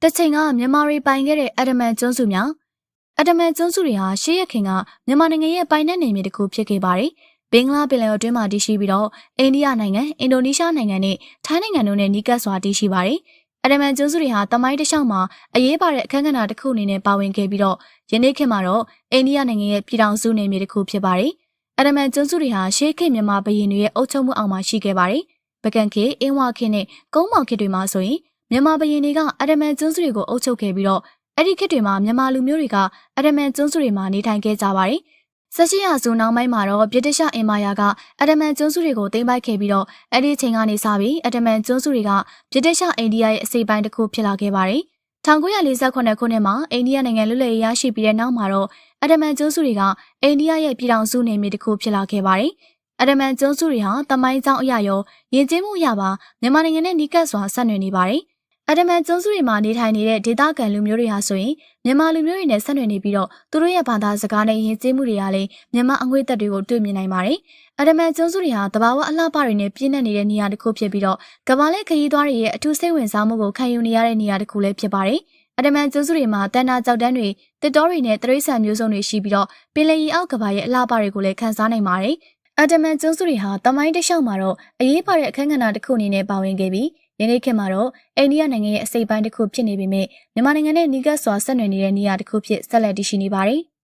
တချိန်ကမြန်မာတွေပိုင်ခဲ့တဲ့အဒမန်ကျွန်းစုများအဒမန်ကျွန်းစုတွေဟာရှေးရခင်ကမြန်မာနိုင်ငံရဲ့ပိုင်နက်နယ်မြေတစ်ခုဖြစ်ခဲ့ပါတယ်။ဘင်္ဂလားပင်လယ်အတွင်းမှာတည်ရှိပြီးတော့အိန္ဒိယနိုင်ငံအင်ဒိုနီးရှားနိုင်ငံနဲ့ထိုင်းနိုင်ငံတို့နဲ့နီးကပ်စွာတည်ရှိပါတယ်။အဒမန်ကျွန်းစုတွေဟာတမိုင်းတစ်လျှောက်မှာအရေးပါတဲ့အခမ်းကဏ္ဍတစ်ခုအနေနဲ့ပါဝင်ခဲ့ပြီးတော့ယနေ့ခေတ်မှာတော့အိန္ဒိယနိုင်ငံရဲ့ပြည်ထောင်စုနယ်မြေတစ်ခုဖြစ်ပါတယ်။အဒမန်ကျွန်းစုတွေဟာရှေးခေတ်မြန်မာဘုရင်တွေရဲ့အုပ်ချုပ်မှုအောက်မှာရှိခဲ့ပါတယ်။ပကံခေတ်အင်းဝခေတ်နဲ့ကုန်းမောင်ခေတ်တွေမှာဆိုရင်မြန်မာဘုရင်တွေကအဒမန်ကျွန်းစုတွေကိုအုပ်ချုပ်ခဲ့ပြီးတော့အဲ့ဒီခေတ်တွေမှာမြန်မာလူမျိုးတွေကအဒမန်ကျွန်းစုတွေမှာနေထိုင်ခဲ့ကြပါတယ်။18ရာစုနောက်ပိုင်းမှာတော့ဗြိတိရှအင်ပါယာကအဒမန်ကျွန်းစုတွေကိုသိမ်းပိုက်ခဲ့ပြီးတော့အဲ့ဒီအချိန်ကနေစပြီးအဒမန်ကျွန်းစုတွေကဗြိတိရှအိန္ဒိယရဲ့အစိပ်ပိုင်းတစ်ခုဖြစ်လာခဲ့ပါတယ်။1948ခုနှစ်မှာအိန္ဒိယနိုင်ငံလွတ်လပ်ရေးရရှိပြီးတဲ့နောက်မှာတော့အဒမန်ကျွန်းစုတွေကအိန္ဒိယရဲ့ပြည်ထောင်စုနယ်မြေတစ်ခုဖြစ်လာခဲ့ပါတယ်။အဒမန်ကျွန်းစုတွေဟာတမိုင်းကြောင်းအရာရောယဉ်ကျေးမှုအရာပါမြန်မာနိုင်ငံနဲ့နီးကပ်စွာဆက်နွယ်နေပါတယ်။အဒမန်ကျွန်းစုတွေမှာနေထိုင်နေတဲ့ဒေသခံလူမျိုးတွေဟာဆိုရင်မြန်မာလူမျိုးတွေနဲ့ဆက်နွယ်နေပြီးတော့သူတို့ရဲ့ဘာသာစကားနဲ့ယဉ်ကျေးမှုတွေကလည်းမြန်မာအငွေ့သက်တွေကိုတွေ့မြင်နိုင်ပါတယ်။အဒမန်ကျွန်းစုတွေဟာတဘာဝအလှပတွေနဲ့ပြည့်နှက်နေတဲ့နေရာတစ်ခုဖြစ်ပြီးတော့ကမ္ဘာလက်ခရီးသွားတွေရဲ့အထူးစိတ်ဝင်စားမှုကိုခံယူနေရတဲ့နေရာတစ်ခုလည်းဖြစ်ပါတယ်။အဒမန်ကျွန်းစုတွေမှာတန်တာကြောက်တန်းတွေတစ်တော်တွေနဲ့တရိษံမျိုးစုံတွေရှိပြီးတော့ပင်လယ်ရီအောက်ကဘာရဲ့အလှပတွေကိုလည်းခန်းစားနိုင်ပါတယ်။အဒမန်ကျွန်းစုတွေဟာတမိုင်းတစ်လျှောက်မှာတော့အရေးပါတဲ့အခမ်းကဏ္ဍတစ်ခုအနေနဲ့ပါဝင်ခဲ့ပြီးယနေ့ခေတ်မှာတော့အိန္ဒိယနိုင်ငံရဲ့အစိပ်ပိုင်းတစ်ခုဖြစ်နေပေမဲ့မြန်မာနိုင်ငံနဲ့နီးကပ်စွာဆက်နွယ်နေတဲ့နေရာတစ်ခုဖြစ်ဆက်လက်တည်ရှိနေပါတယ်။